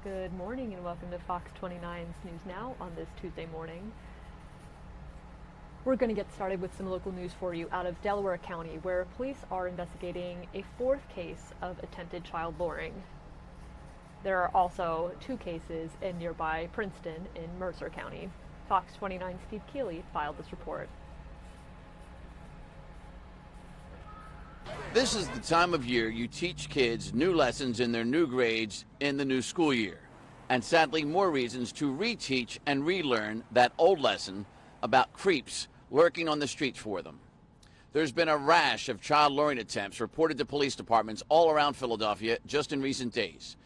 Good morning and welcome to Fox 29's News Now on this Tuesday morning. We're going to get started with some local news for you out of Delaware County, where police are investigating a fourth case of attempted child luring. There are also two cases in nearby Princeton in Mercer County. Fox 29's Steve Keeley filed this report. This is the time of year you teach kids new lessons in their new grades in the new school year. And sadly, more reasons to reteach and relearn that old lesson about creeps lurking on the streets for them. There's been a rash of child luring attempts reported to police departments all around Philadelphia just in recent days.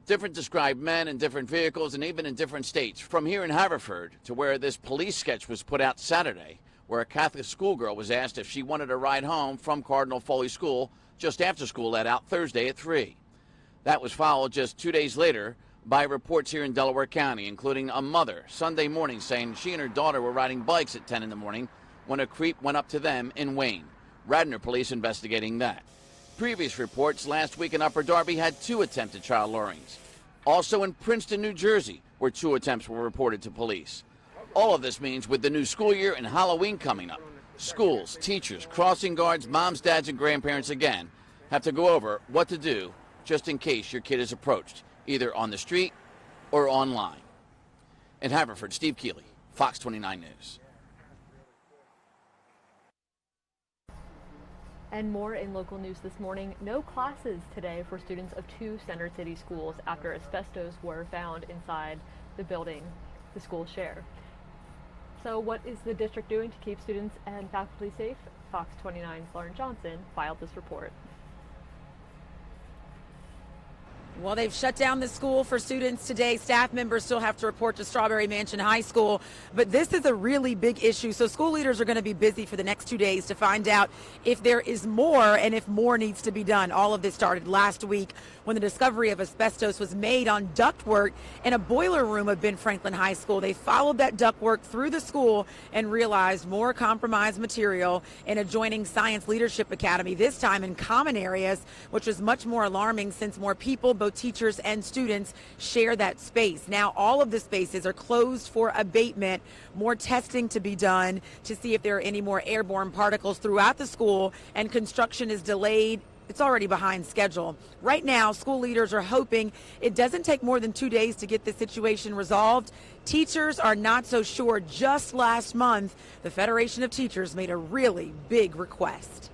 Different described men in different vehicles and even in different states, from here in Haverford to where this police sketch was put out Saturday, where a Catholic schoolgirl was asked if she wanted a ride home from Cardinal Foley School just after school let out Thursday at 3. That was followed just 2 days later by reports here in Delaware County, including a mother Sunday morning saying she and her daughter were riding bikes at 10 in the morning when a creep went up to them in Wayne. Radnor police investigating that. Previous reports last week in Upper Darby had 2 attempted child lurings. Also in Princeton, New Jersey, where 2 attempts were reported to police. All of this means with the new school year and Halloween coming up, schools, teachers, crossing guards, moms, dads, and grandparents again have to go over what to do just in case your kid is approached, either on the street or online. In Haverford, Steve Keeley, Fox 29 News. And more in local news this morning. No classes today for students of 2 Center City schools after asbestos were found inside the building the schools share. So what is the district doing to keep students and faculty safe? Fox 29's Lauren Johnson filed this report. Well, they've shut down the school for students today. Staff members still have to report to Strawberry Mansion High School. But this is a really big issue. So school leaders are going to be busy for the next 2 days to find out if there is more and if more needs to be done. All of this started last week when the discovery of asbestos was made on ductwork in a boiler room of Ben Franklin High School. They followed that ductwork through the school and realized more compromised material in adjoining Science Leadership Academy, this time in common areas, which was much more alarming since more people, both teachers and students, share that space. Now all of the spaces are closed for abatement. More testing to be done to see if there are any more airborne particles throughout the school, and construction is delayed. It's already behind schedule. Right now, school leaders are hoping it doesn't take more than 2 days to get the situation resolved. Teachers are not so sure. Just last month, the Federation of Teachers made a really big request.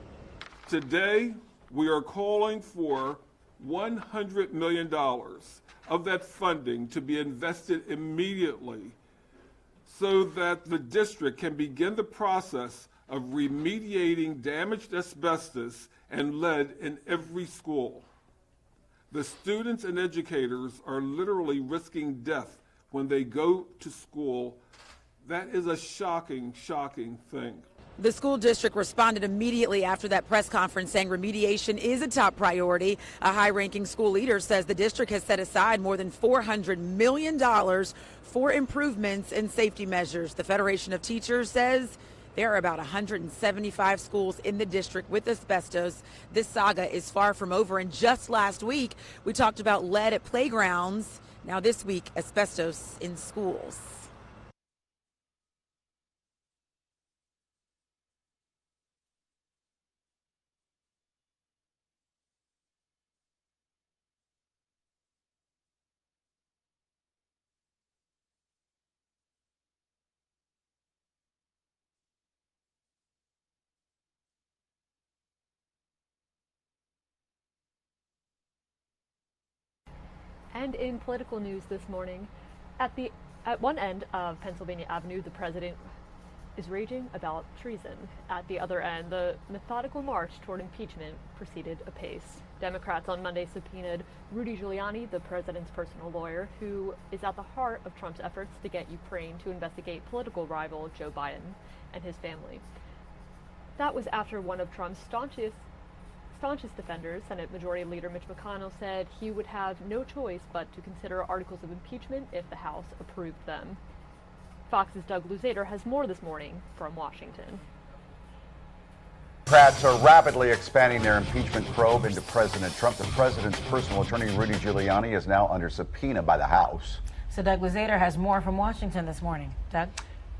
Today, we are calling for $100 million of that funding to be invested immediately so that the district can begin the process of remediating damaged asbestos and lead in every school. The students and educators are literally risking death when they go to school. That is a shocking, shocking thing. The school district responded immediately after that press conference, saying remediation is a top priority. A high-ranking school leader says the district has set aside more than $400 million for improvements and safety measures. The Federation of Teachers says there are about 175 schools in the district with asbestos. This saga is far from over, and just last week we talked about lead at playgrounds. Now this week, asbestos in schools. And in political news this morning, at one end of Pennsylvania Avenue, the president is raging about treason. At the other end, the methodical march toward impeachment proceeded apace. Democrats on Monday subpoenaed Rudy Giuliani, the president's personal lawyer, who is at the heart of Trump's efforts to get Ukraine to investigate political rival Joe Biden and his family. That was after one of Trump's staunchest defenders, Senate Majority Leader Mitch McConnell, said he would have no choice but to consider articles of impeachment if the House approved them. Fox's Doug Luzader has more this morning from Washington. Democrats are rapidly expanding their impeachment probe into President Trump. The president's personal attorney, Rudy Giuliani, is now under subpoena by the House. So Doug Luzader has more from Washington this morning. Doug?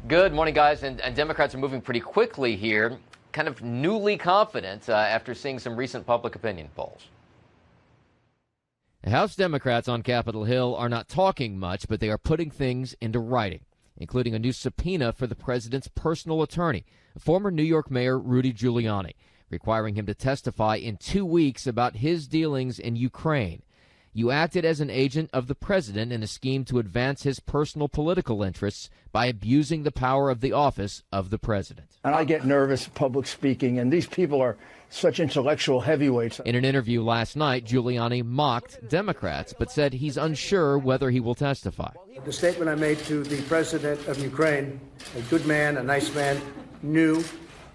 Good morning, guys. And Democrats are moving pretty quickly here, kind of newly confident after seeing some recent public opinion polls. House Democrats on Capitol Hill are not talking much, but they are putting things into writing, including a new subpoena for the president's personal attorney, former New York Mayor Rudy Giuliani, requiring him to testify in 2 weeks about his dealings in Ukraine. You acted as an agent of the president in a scheme to advance his personal political interests by abusing the power of the office of the president. And I get nervous public speaking, and these people are such intellectual heavyweights. In an interview last night, Giuliani mocked Democrats, but said he's unsure whether he will testify. The statement I made to the president of Ukraine, a good man, a nice man, knew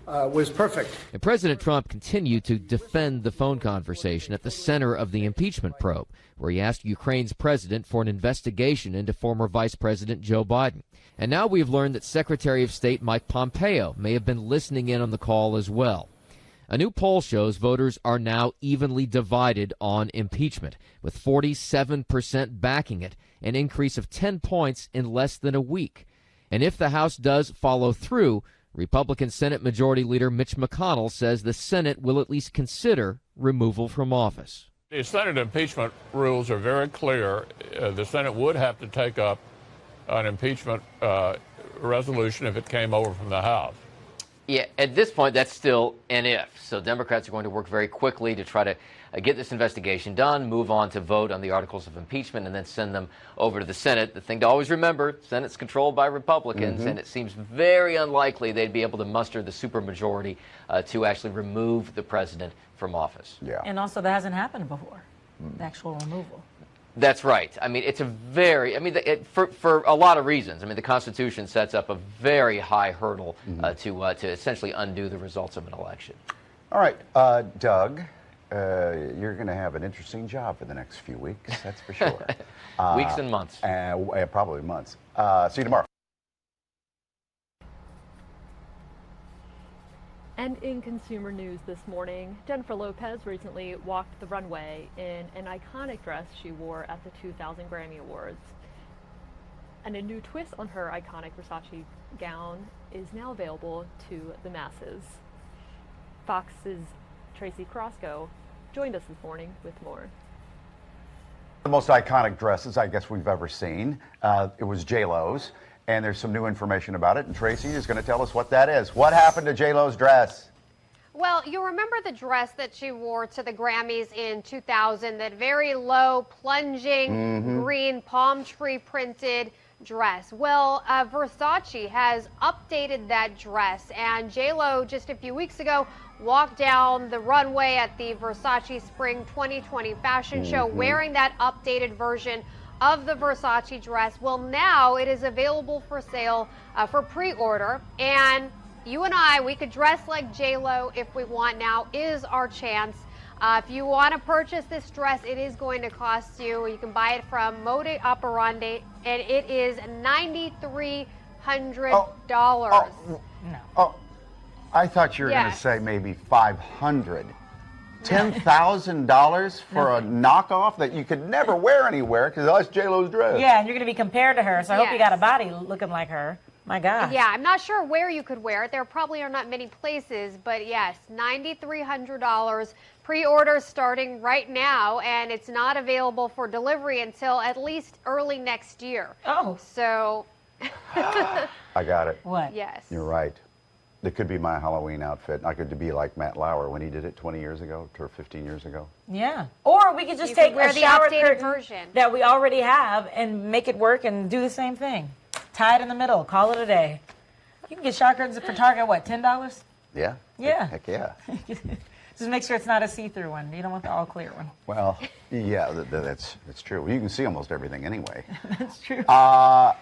was perfect. And President Trump continued to defend the phone conversation at the center of the impeachment probe, where he asked Ukraine's president for an investigation into former Vice President Joe Biden. And now we've learned that Secretary of State Mike Pompeo may have been listening in on the call as well. A new poll shows voters are now evenly divided on impeachment, with 47% backing it, an increase of 10 points in less than a week. And if the House does follow through, Republican Senate Majority Leader Mitch McConnell says the Senate will at least consider removal from office. The Senate impeachment rules are very clear. The Senate would have to take up an impeachment resolution if it came over from the House. Yeah, at this point, that's still an if. So Democrats are going to work very quickly to try to get this investigation done, move on to vote on the articles of impeachment, and then send them over to the Senate. The thing to always remember, Senate's controlled by Republicans, and it seems very unlikely they'd be able to muster the supermajority to actually remove the president from office. Yeah. And also that hasn't happened before, the actual removal. That's right. I mean, it's a very, for a lot of reasons. I mean, the Constitution sets up a very high hurdle to essentially undo the results of an election. All right, Doug, you're going to have an interesting job for the next few weeks, that's for sure. Weeks and months. Probably months. See you tomorrow. And in consumer news this morning, Jennifer Lopez recently walked the runway in an iconic dress she wore at the 2000 Grammy Awards. And a new twist on her iconic Versace gown is now available to the masses. Fox's Tracy Crosco joined us this morning with more. The most iconic dresses I guess we've ever seen. It was J-Lo's. And there's some new information about it, and Tracy is going to tell us what that is. What happened to J-Lo's dress? Well, you remember the dress that she wore to the Grammys in 2000, that very low, plunging, green, palm tree printed dress. Well, Versace has updated that dress, and J-Lo just a few weeks ago walked down the runway at the Versace Spring 2020 fashion show wearing that updated version of the Versace dress. Well, now it is available for sale for pre-order, and you and I, we could dress like J-Lo if we want. Now is our chance. If you want to purchase this dress, it is going to cost you. You can buy it from Mode Operandi, and it is $9,300. No. I thought you were going to say maybe $500. $10,000 for a knockoff that you could never wear anywhere because that's J-Lo's dress. Yeah, and you're going to be compared to her, so I hope you got a body looking like her. My God. Yeah, I'm not sure where you could wear it. There probably are not many places, but yes, $9,300. Pre-orders starting right now, and it's not available for delivery until at least early next year. Oh. So. I got it. What? Yes. You're right. It could be my Halloween outfit. I could be like Matt Lauer when he did it 20 years ago or 15 years ago. Yeah. Or we could just take wear a the shower updated curtain version that we already have and make it work and do the same thing. Tie it in the middle. Call it a day. You can get shower curtains for Target, what, $10? Yeah. Yeah. Heck yeah. Just make sure it's not a see-through one. You don't want the all-clear one. Well, yeah, that's true. You can see almost everything anyway. That's true. All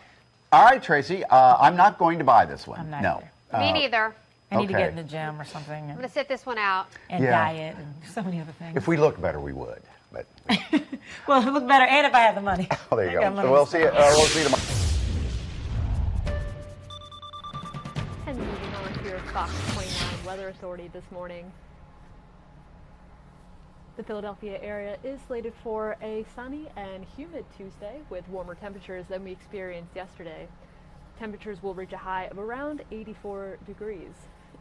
right, Tracy. I'm not going to buy this one. I'm not no. either. Me neither. I need to get in the gym or something. I'm going to sit this one out. And diet and so many other things. If we look better, we would. But well, it would look better, and if I had the money. Oh, there you go. So we'll see you tomorrow. And moving on here's Fox 29 Weather Authority this morning. The Philadelphia area is slated for a sunny and humid Tuesday with warmer temperatures than we experienced yesterday. Temperatures will reach a high of around 84 degrees,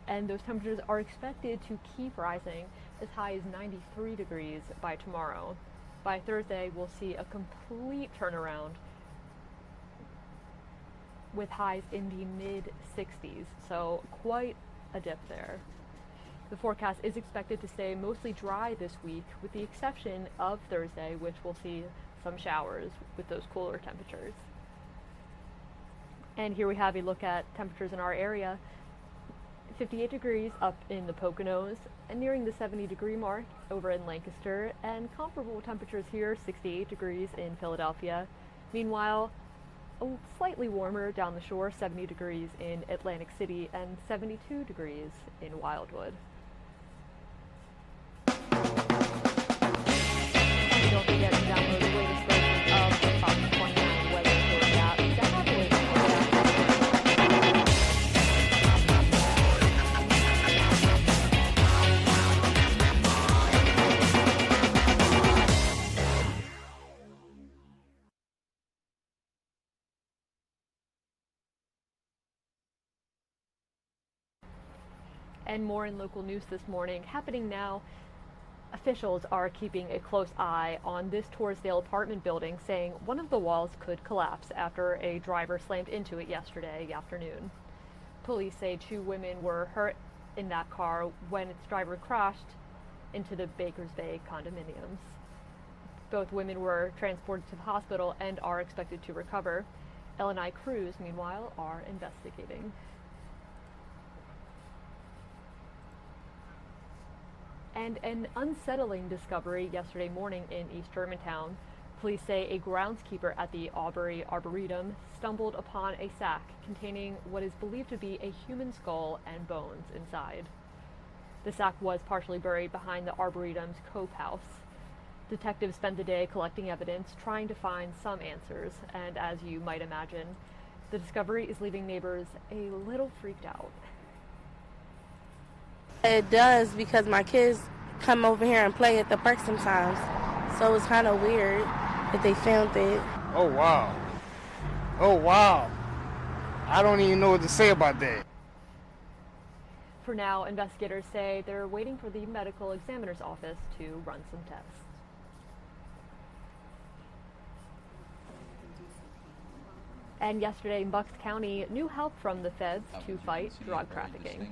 and those temperatures are expected to keep rising as high as 93 degrees by tomorrow. By Thursday, we'll see a complete turnaround with highs in the mid-60s, so quite a dip there. The forecast is expected to stay mostly dry this week, with the exception of Thursday, which will see some showers with those cooler temperatures. And here we have a look at temperatures in our area. 58 degrees up in the Poconos and nearing the 70-degree mark over in Lancaster, and comparable temperatures here, 68 degrees in Philadelphia. Meanwhile, slightly warmer down the shore, 70 degrees in Atlantic City and 72 degrees in Wildwood. And don't forget to download the latest version of the Fox 29 Weather Authority app to have the latest forecast. And more in local news this morning. Happening now, officials are keeping a close eye on this Torresdale apartment building, saying one of the walls could collapse after a driver slammed into it yesterday afternoon. Police say 2 women were hurt in that car when its driver crashed into the Bakers Bay condominiums. Both women were transported to the hospital and are expected to recover. L&I crews, meanwhile, are investigating. And an unsettling discovery yesterday morning in East Germantown. Police say a groundskeeper at the Aubrey Arboretum stumbled upon a sack containing what is believed to be a human skull and bones inside. The sack was partially buried behind the Arboretum's cope house. Detectives spent the day collecting evidence, trying to find some answers, and as you might imagine, the discovery is leaving neighbors a little freaked out. It does, because my kids come over here and play at the park sometimes. So it's kind of weird that they found it. Oh, wow. Oh, wow. I don't even know what to say about that. For now, investigators say they're waiting for the medical examiner's office to run some tests. And yesterday, Bucks County knew help from the feds to fight drug trafficking.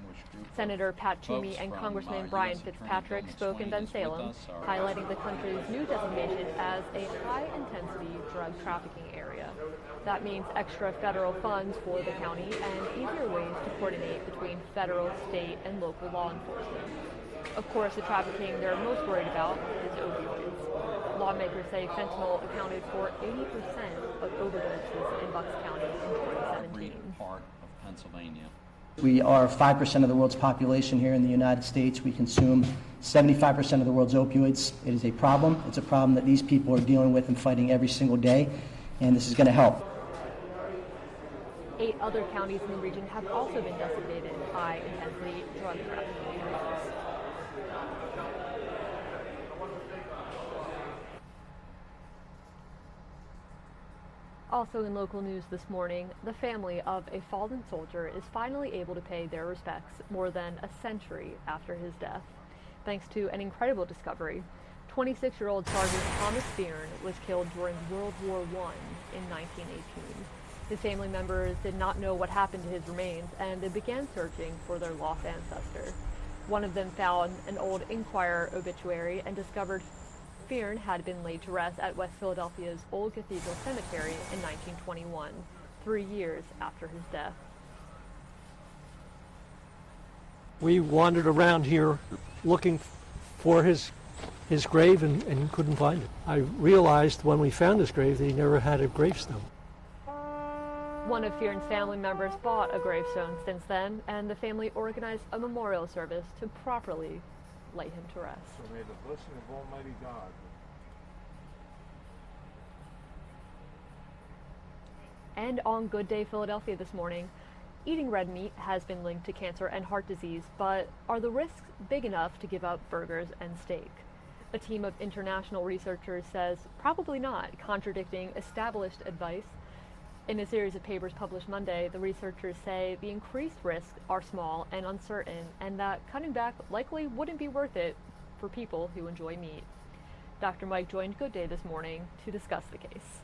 Senator Pat Toomey and Congressman Brian Fitzpatrick spoke in Bensalem, highlighting the country's new designation as a high-intensity drug trafficking area. That means extra federal funds for the county and easier ways to coordinate between federal, state, and local law enforcement. Of course, the trafficking they're most worried about is opioids. Lawmakers say fentanyl accounted for 80% of overdoses in Bucks County in 2017. Part of Pennsylvania. We are 5% of the world's population here in the United States. We consume 75% of the world's opioids. It is a problem. It's a problem that these people are dealing with and fighting every single day, and this is going to help. 8 other counties in the region have also been designated high-intensity drug trafficking areas. Also in local news this morning, the family of a fallen soldier is finally able to pay their respects more than a century after his death, thanks to an incredible discovery. 26-year-old Sergeant Thomas Fearn was killed during World War I in 1918. His family members did not know what happened to his remains, and they began searching for their lost ancestor. One of them found an old Inquirer obituary and discovered Fearn had been laid to rest at West Philadelphia's Old Cathedral Cemetery in 1921, 3 years after his death. We wandered around here looking for his grave and couldn't find it. I realized when we found his grave that he never had a gravestone. One of Fearn's family members bought a gravestone since then, and the family organized a memorial service to properly lay him to rest. So may the blessing of Almighty God. And on Good Day Philadelphia this morning, Eating red meat has been linked to cancer and heart disease, but are the risks big enough to give up burgers and steak? A team of international researchers says probably not, contradicting established advice. In a series of papers published Monday, the researchers say the increased risks are small and uncertain, and that cutting back likely wouldn't be worth it for people who enjoy meat. Dr. Mike joined Good Day this morning to discuss the case.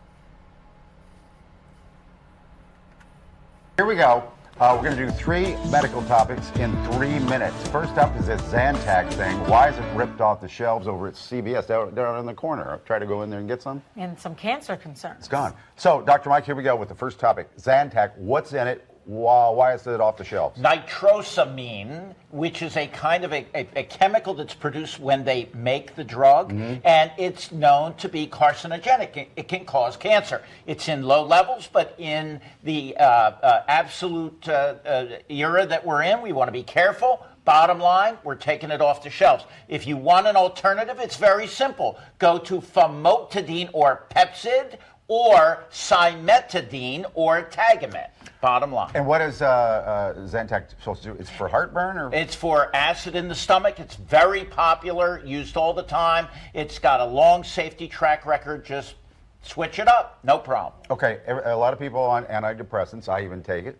Here we go. We're going to do 3 medical topics in 3 minutes. First up is this Zantac thing. Why is it ripped off the shelves over at CVS? They're in the corner. Try to go in there and get some. And some cancer concerns. It's gone. So, Dr. Mike, here we go with the first topic. Zantac, what's in it? Why is it off the shelves? Nitrosamine, which is a kind of a chemical that's produced when they make the drug, and it's known to be carcinogenic. It can cause cancer. It's in low levels, but in the absolute era that we're in, we want to be careful. Bottom line, we're taking it off the shelves. If you want an alternative, it's very simple. Go to famotidine or Pepcid or cimetidine or Tagamet. Bottom line. And what is Zantac supposed to do? It's for heartburn? Or? It's for acid in the stomach. It's very popular, used all the time. It's got a long safety track record. Just switch it up. No problem. Okay, a lot of people on antidepressants. I even take it.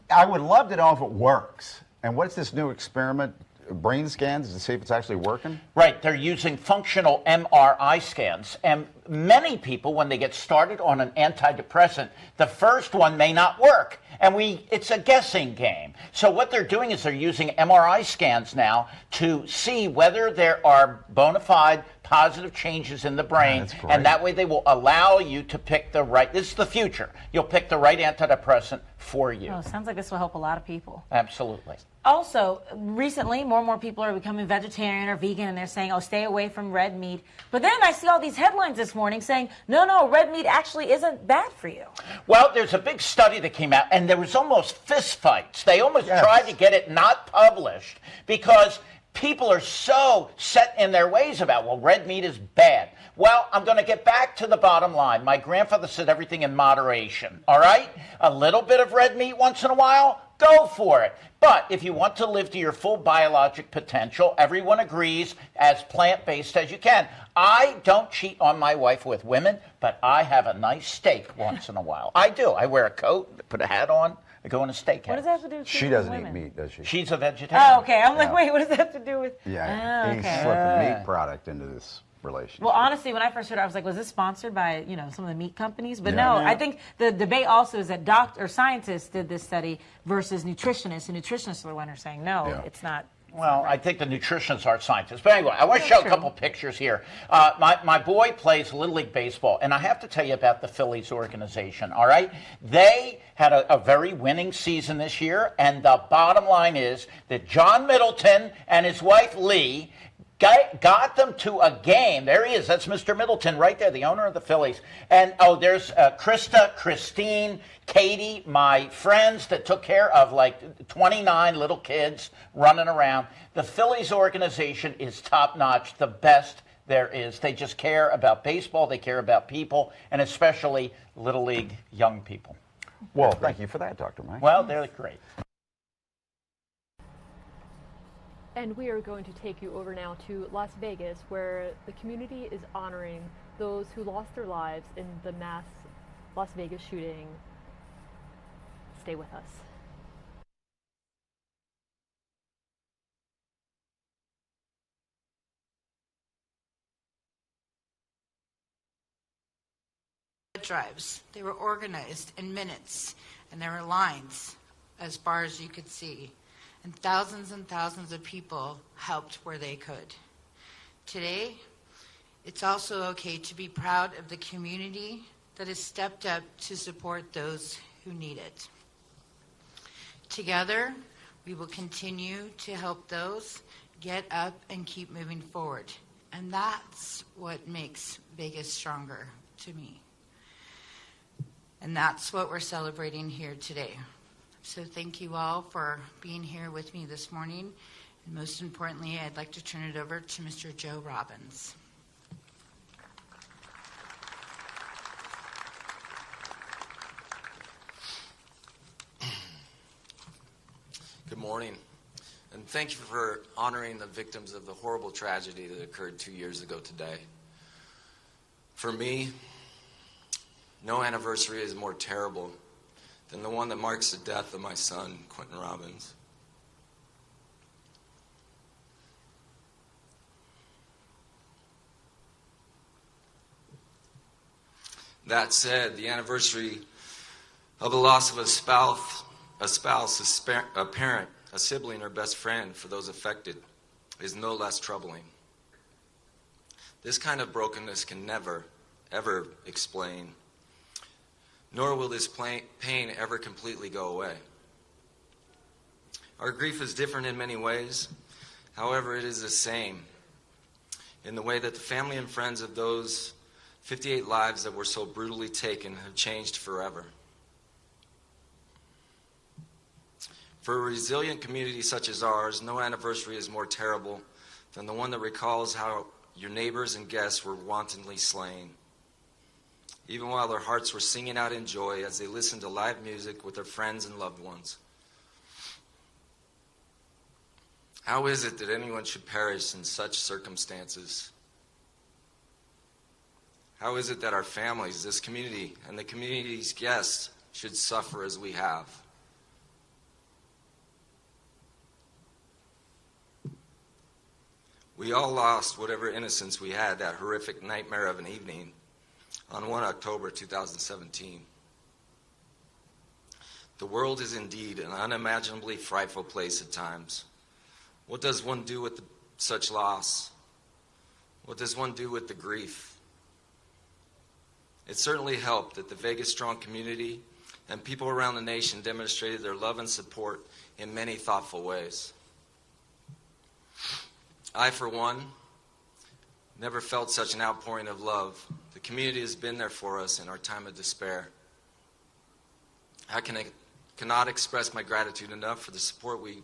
I would love to know if it works. And what's this new experiment? Brain scans to see if it's actually working? Right. They're using functional MRI scans. And many people, when they get started on an antidepressant, the first one may not work. And it's a guessing game. So what they're doing is they're using MRI scans now to see whether there are bona fide positive changes in the brain. And that way they will allow you to pick the right, this is the future. You'll pick the right antidepressant for you. Oh, sounds like this will help a lot of people. Absolutely. Also, recently, more and more people are becoming vegetarian or vegan, and they're saying, oh, stay away from red meat. But then I see all these headlines this morning saying, no, red meat actually isn't bad for you. Well, there's a big study that came out, and there was almost fist fights. They almost tried to get it not published because people are so set in their ways about, well, red meat is bad. Well, I'm going to get back to the bottom line. My grandfather said everything in moderation, all right? A little bit of red meat once in a while, go for it. But if you want to live to your full biologic potential, everyone agrees, as plant-based as you can. I don't cheat on my wife with women, but I have a nice steak once in a while. I do. I wear a coat, put a hat on. I go in a steakhouse. What does that have to do with She doesn't eat meat, does she? She's a vegetarian. Oh, okay. I'm like, wait, what does that have to do with... Yeah, oh, he's okay. slipping meat product into this relationship. Well, honestly, when I first heard it, I was like, was this sponsored by, some of the meat companies? But no, I think the debate also is that scientists did this study versus nutritionists, and nutritionists are the ones who are saying, no, it's not. Well, I think the nutritionists are scientists. But anyway, I want to show a couple pictures here. My boy plays Little League Baseball, and I have to tell you about the Phillies organization, all right? They had a very winning season this year, and the bottom line is that John Middleton and his wife Lee got them to a game. There he is. That's Mr. Middleton right there, the owner of the Phillies. And, there's Krista, Christine, Katie, my friends that took care of like 29 little kids running around. The Phillies organization is top-notch, the best there is. They just care about baseball. They care about people, and especially Little League young people. Well, thank you for that, Dr. Mike. Well, they're great. And we are going to take you over now to Las Vegas, where the community is honoring those who lost their lives in the mass Las Vegas shooting. Stay with us. Drives. They were organized in minutes, and there were lines as far as you could see. And thousands of people helped where they could. Today, it's also okay to be proud of the community that has stepped up to support those who need it. Together, we will continue to help those get up and keep moving forward. And that's what makes Vegas stronger to me. And that's what we're celebrating here today. So thank you all for being here with me this morning. And most importantly, I'd like to turn it over to Mr. Joe Robbins. Good morning, and thank you for honoring the victims of the horrible tragedy that occurred 2 years ago today. For me, no anniversary is more terrible than the one that marks the death of my son, Quentin Robbins. That said, the anniversary of the loss of a spouse, a parent, a sibling, or best friend for those affected is no less troubling. This kind of brokenness can never, ever explain, nor will this pain ever completely go away. Our grief is different in many ways. However, it is the same in the way that the family and friends of those 58 lives that were so brutally taken have changed forever. For a resilient community such as ours, no anniversary is more terrible than the one that recalls how your neighbors and guests were wantonly slain, even while their hearts were singing out in joy as they listened to live music with their friends and loved ones. How is it that anyone should perish in such circumstances? How is it that our families, this community, and the community's guests should suffer as we have? We all lost whatever innocence we had that horrific nightmare of an evening on 1 October 2017. The world is indeed an unimaginably frightful place at times. What does one do with such loss? What does one do with the grief? It certainly helped that the Vegas Strong community and people around the nation demonstrated their love and support in many thoughtful ways. I, for one, never felt such an outpouring of love. The community has been there for us in our time of despair. I cannot express my gratitude enough for the support we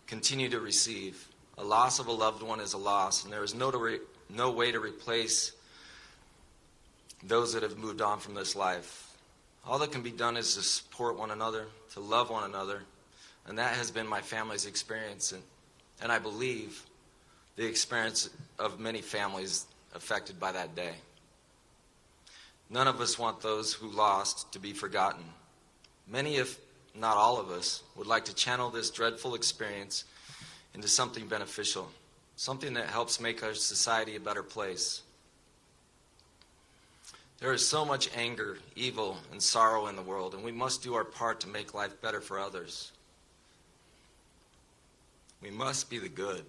continue to receive. A loss of a loved one is a loss, and there is no way to replace those that have moved on from this life. All that can be done is to support one another, to love one another, and that has been my family's experience, and I believe the experience of many families affected by that day. None of us want those who lost to be forgotten. Many, if not all of us, would like to channel this dreadful experience into something beneficial, something that helps make our society a better place. There is so much anger, evil, and sorrow in the world, and we must do our part to make life better for others. We must be the good.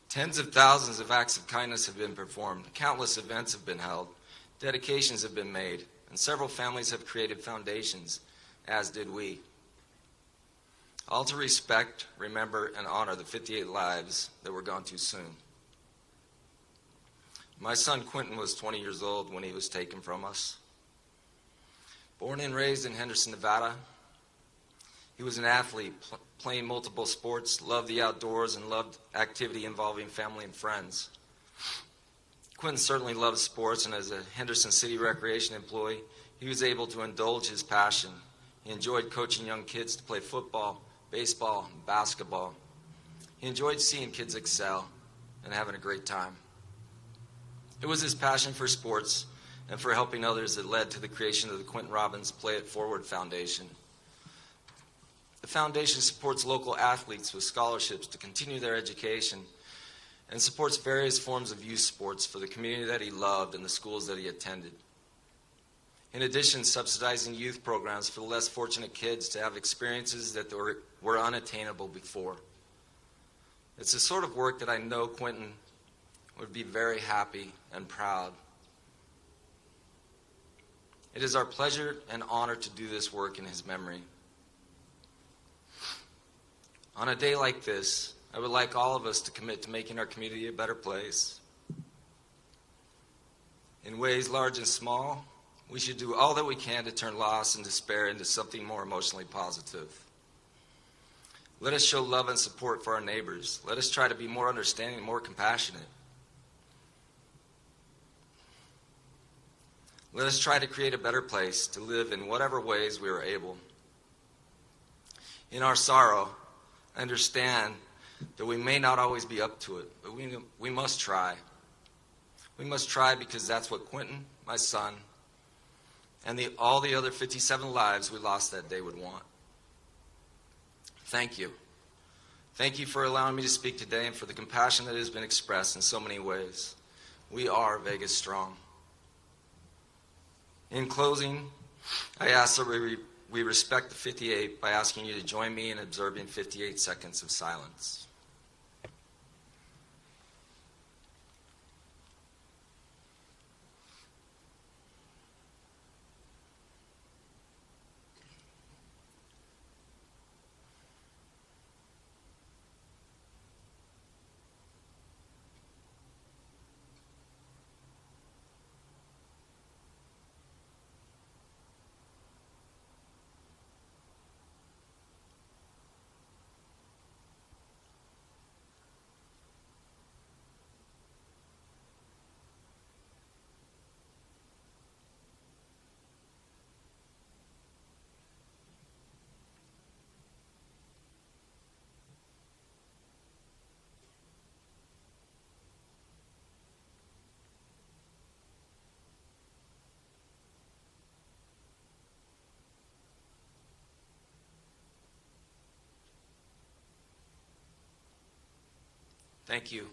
Tens of thousands of acts of kindness have been performed, countless events have been held, dedications have been made, and several families have created foundations, as did we. All to respect, remember, and honor the 58 lives that were gone too soon. My son Quentin was 20 years old when he was taken from us. Born and raised in Henderson, Nevada, he was an athlete, playing multiple sports, loved the outdoors, and loved activity involving family and friends. Quentin certainly loved sports, and as a Henderson City Recreation employee, he was able to indulge his passion. He enjoyed coaching young kids to play football, baseball, and basketball. He enjoyed seeing kids excel and having a great time. It was his passion for sports and for helping others that led to the creation of the Quentin Robbins Play It Forward Foundation. The foundation supports local athletes with scholarships to continue their education and supports various forms of youth sports for the community that he loved and the schools that he attended. In addition, subsidizing youth programs for the less fortunate kids to have experiences that were unattainable before. It's the sort of work that I know Quentin would be very happy and proud. It is our pleasure and honor to do this work in his memory. On a day like this, I would like all of us to commit to making our community a better place. In ways large and small, we should do all that we can to turn loss and despair into something more emotionally positive. Let us show love and support for our neighbors. Let us try to be more understanding and more compassionate. Let us try to create a better place to live in whatever ways we are able. In our sorrow, understand that we may not always be up to it, but we must try. We must try because that's what Quentin, my son, and all the other 57 lives we lost that day would want. Thank you. Thank you for allowing me to speak today and for the compassion that has been expressed in so many ways. We are Vegas strong. In closing, I ask that we respect the 58 by asking you to join me in observing 58 seconds of silence. Thank you.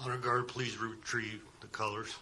Honor guard, please retrieve the colors.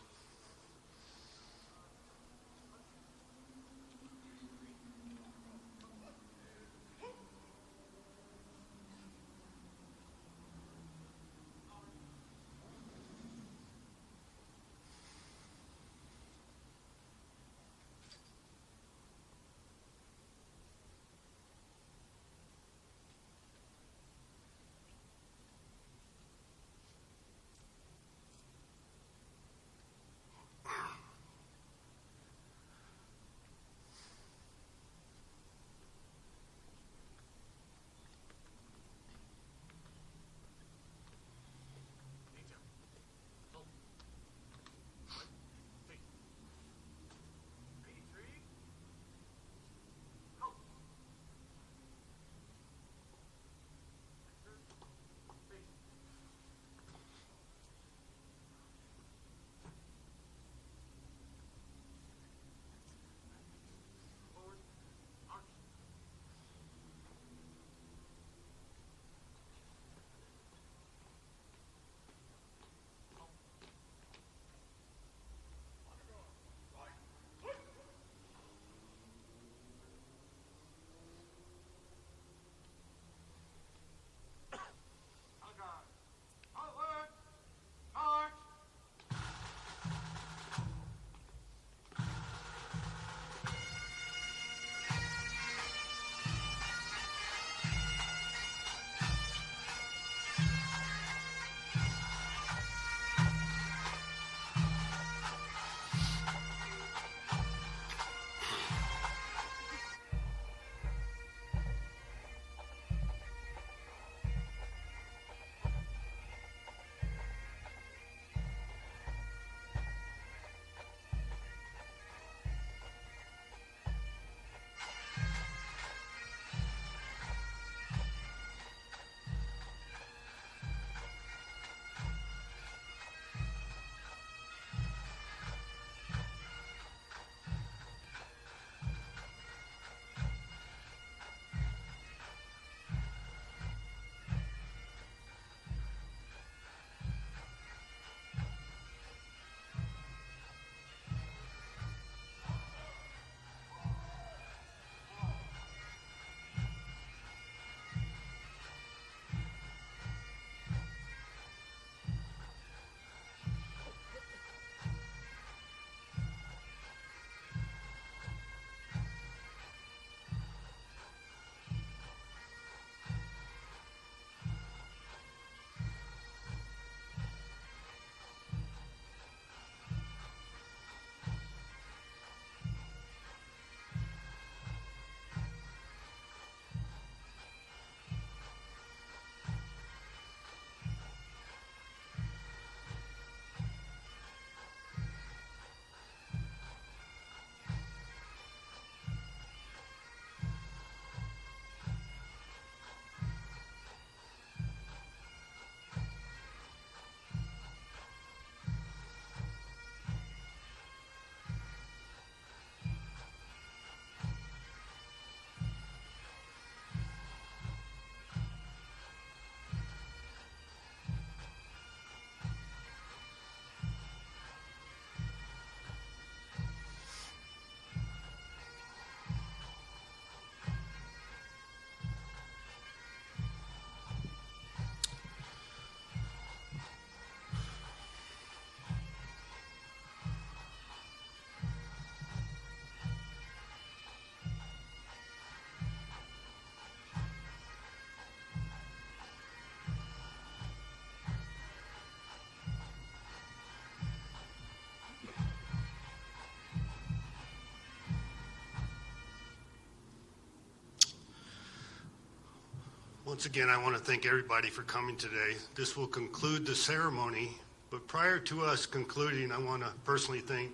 Once again, I want to thank everybody for coming today. This will conclude the ceremony, but prior to us concluding, I want to personally thank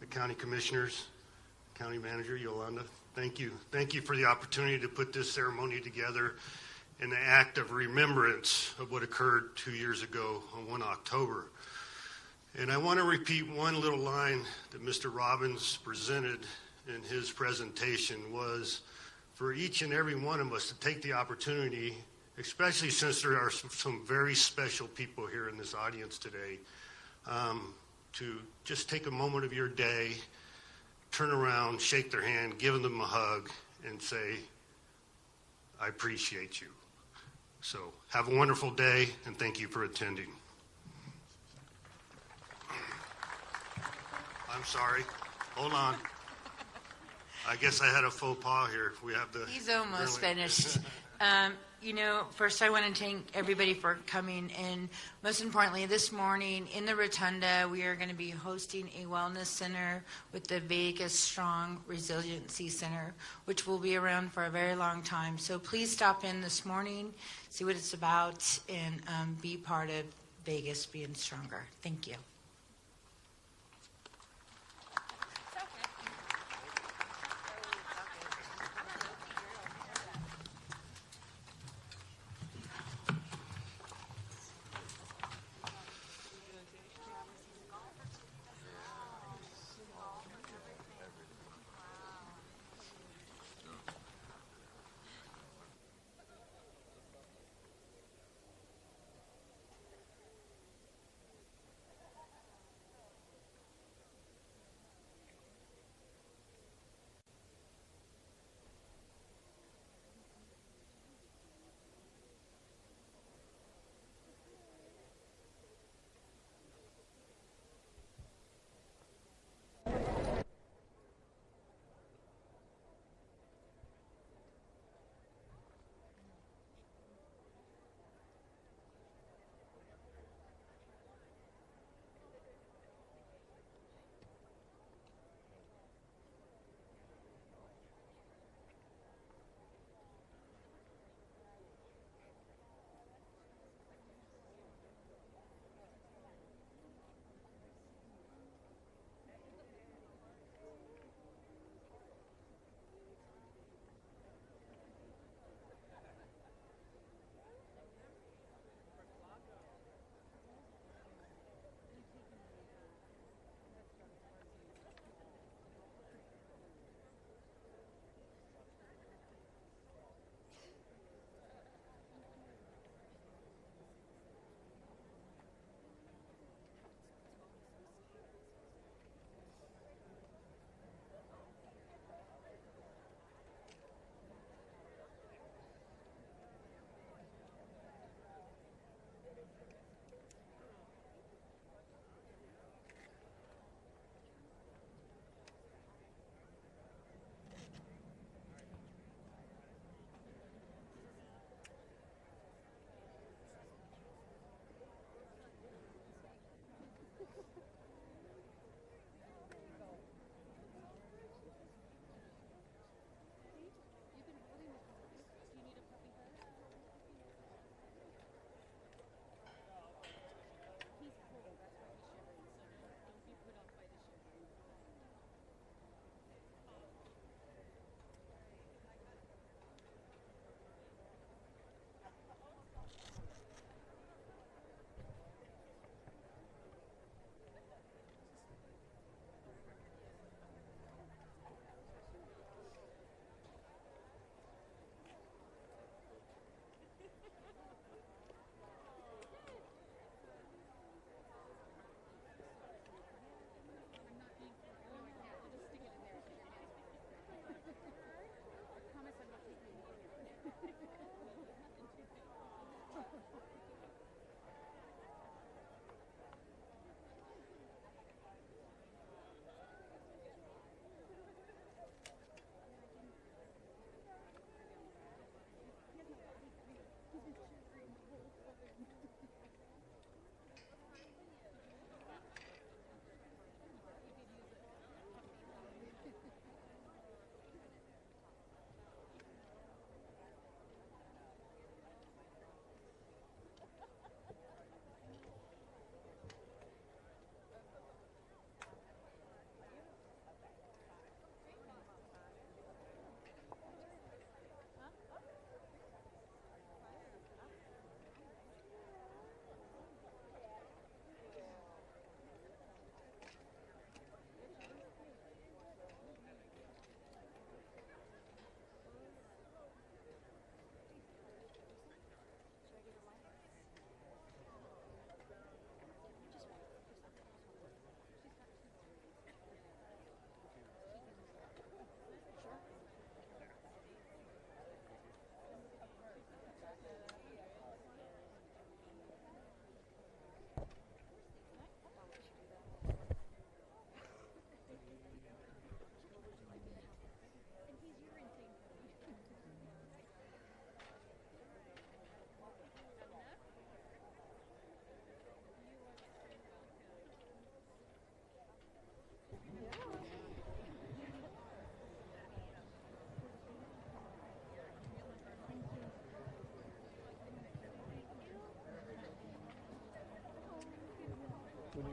the county commissioners, county manager Yolanda. Thank you. Thank you for the opportunity to put this ceremony together in the act of remembrance of what occurred 2 years ago on 1 October. And I want to repeat one little line that Mr. Robbins presented in his presentation was for each and every one of us to take the opportunity, especially since there are some very special people here in this audience today, to just take a moment of your day, turn around, shake their hand, give them a hug, and say, I appreciate you. So have a wonderful day, and thank you for attending. I'm sorry. Hold on. I guess I had a faux pas here. We have the. He's almost finished. First I want to thank everybody for coming, and most importantly, this morning in the Rotunda, we are going to be hosting a wellness center with the Vegas Strong Resiliency Center, which will be around for a very long time. So please stop in this morning, see what it's about, and be part of Vegas being stronger. Thank you.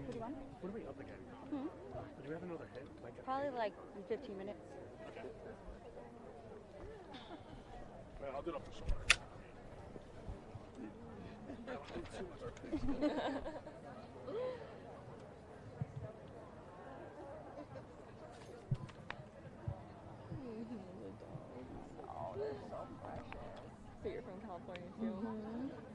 What do you want? What are we up again? Do we have another hit? Probably like 15 minutes. Okay. Well, I'll do it off the shoulder. So you're from California too?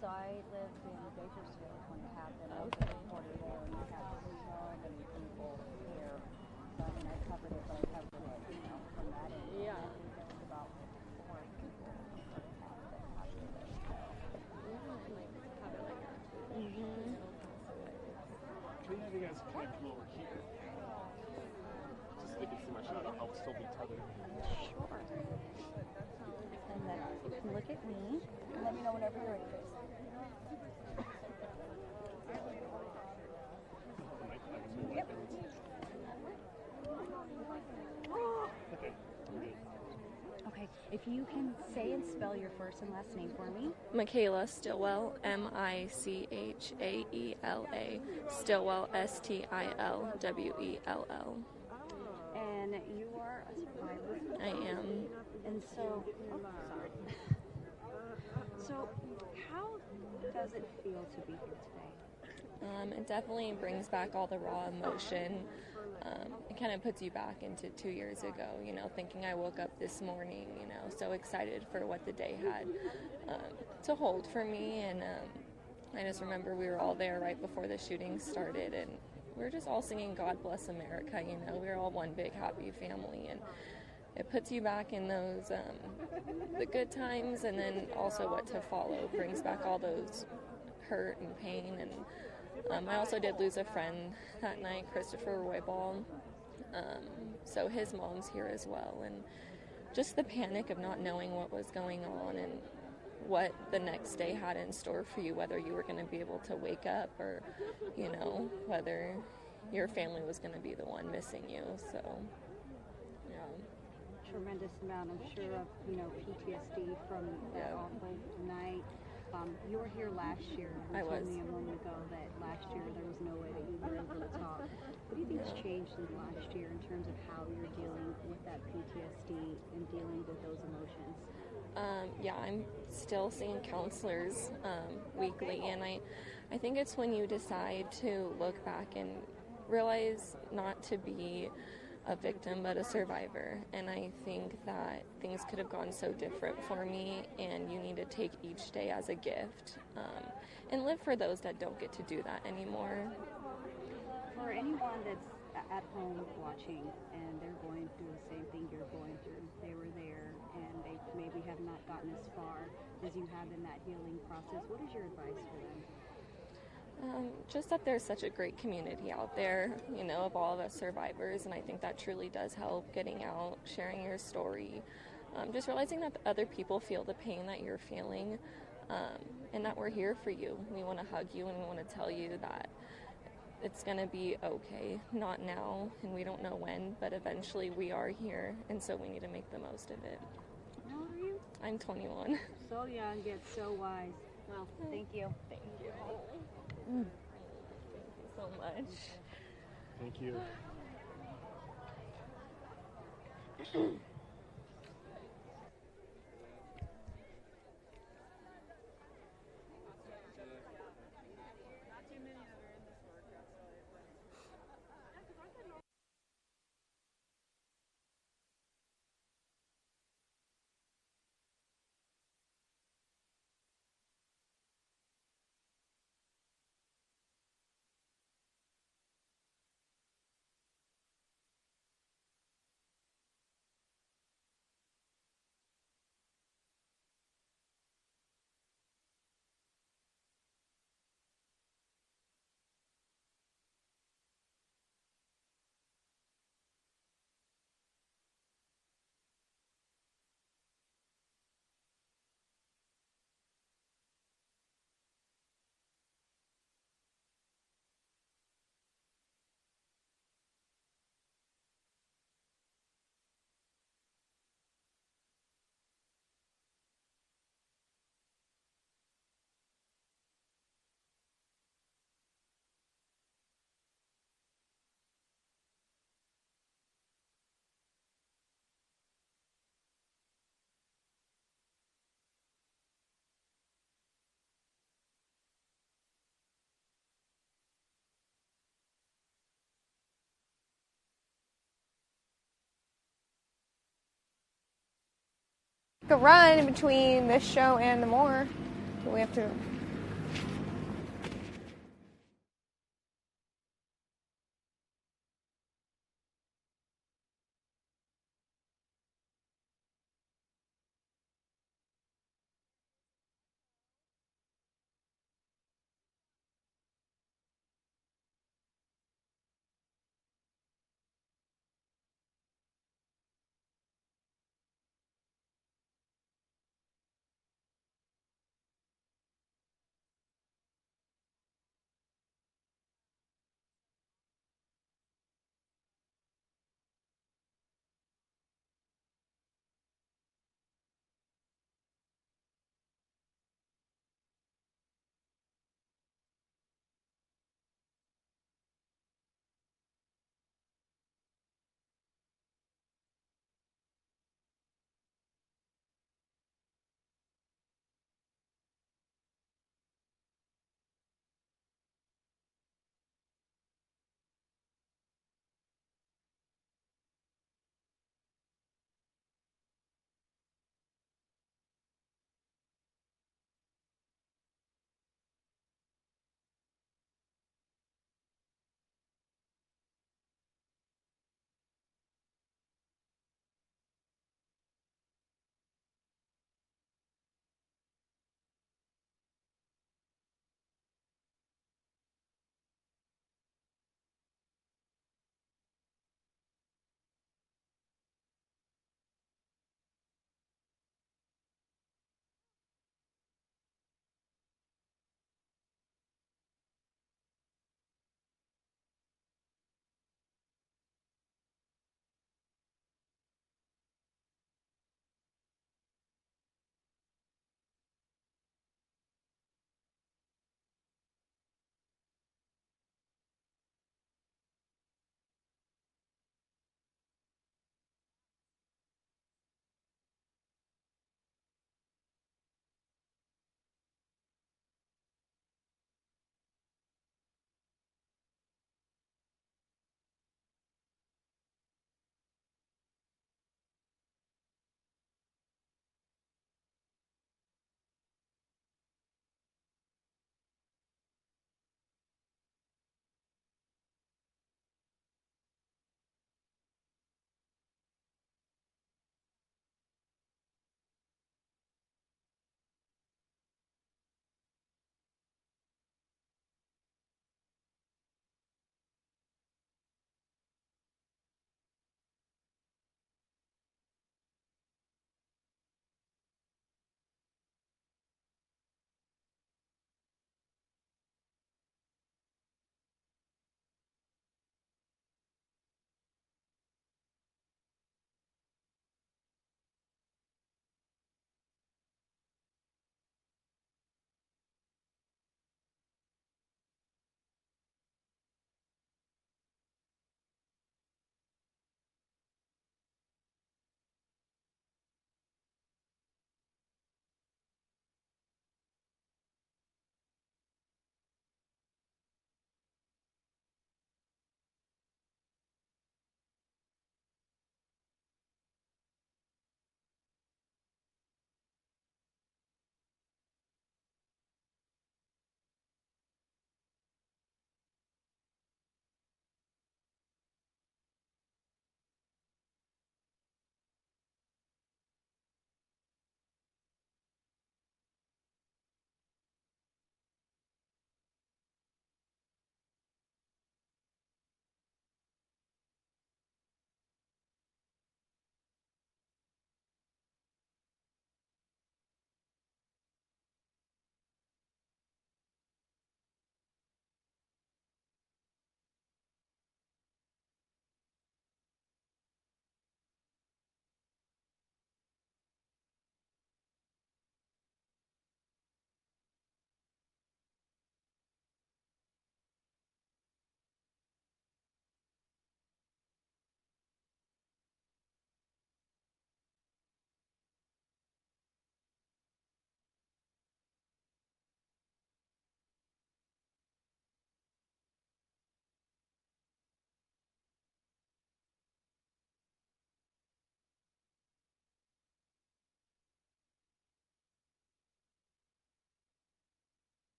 So I lived in Bakersfield when it happened. I was a reporter there, and I had so many people here. So I mean, I covered it, but I covered it, from that end. Yeah. I think there was about 4 people that happened there. Maybe you guys can come over here. Just so they can see my shot. I'll still be tethered. Sure. And then you can look at me and let me know whenever you're ready, Chris. Yep. Okay, if you can say and spell your first and last name for me. Michaela Stillwell, Michaela, Stillwell, Stillwell. And you are a survivor. I am. And so, sorry. So, how does it feel to be here today? It definitely brings back all the raw emotion. It kind of puts you back into 2 years ago, thinking I woke up this morning, so excited for what the day had to hold for me. And I just remember we were all there right before the shooting started, and we were just all singing God Bless America, we were all one big happy family. And it puts you back in those, the good times, and then also what to follow brings back all those hurt and pain. And I also did lose a friend that night, Christopher Roybal. So his mom's here as well. And just the panic of not knowing what was going on and what the next day had in store for you, whether you were going to be able to wake up or, whether your family was going to be the one missing you. So, yeah. Tremendous amount, I'm sure, of PTSD from that awful night. You were here last year. You told me a moment ago that last year there was no way that you were able to talk. What do you think has changed in the last year in terms of how you're dealing with that PTSD and dealing with those emotions? I'm still seeing counselors weekly, and I think it's when you decide to look back and realize not to be a victim but a survivor. And I think that things could have gone so different for me, and you need to take each day as a gift and live for those that don't get to do that anymore. For anyone that's at home watching and they're going through the same thing you're going through, they were there and they maybe have not gotten as far as you have in that healing process, what is your advice for them? Just that there's such a great community out there, of all of us survivors, and I think that truly does help, getting out, sharing your story, just realizing that other people feel the pain that you're feeling, and that we're here for you. We want to hug you, and we want to tell you that it's going to be okay, not now, and we don't know when, but eventually we are here, and so we need to make the most of it. How old are you? I'm 21. So young, yet so wise. Well, thank you. Thank you. Mm. Thank you so much. Thank you. a run in between this show and the more. We have to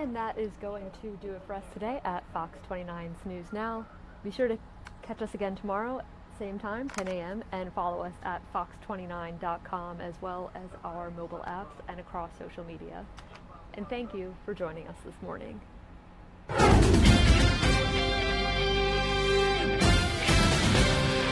And that is going to do it for us today at Fox 29's News Now. Be sure to catch us again tomorrow, same time, 10 a.m., and follow us at fox29.com as well as our mobile apps and across social media. And thank you for joining us this morning.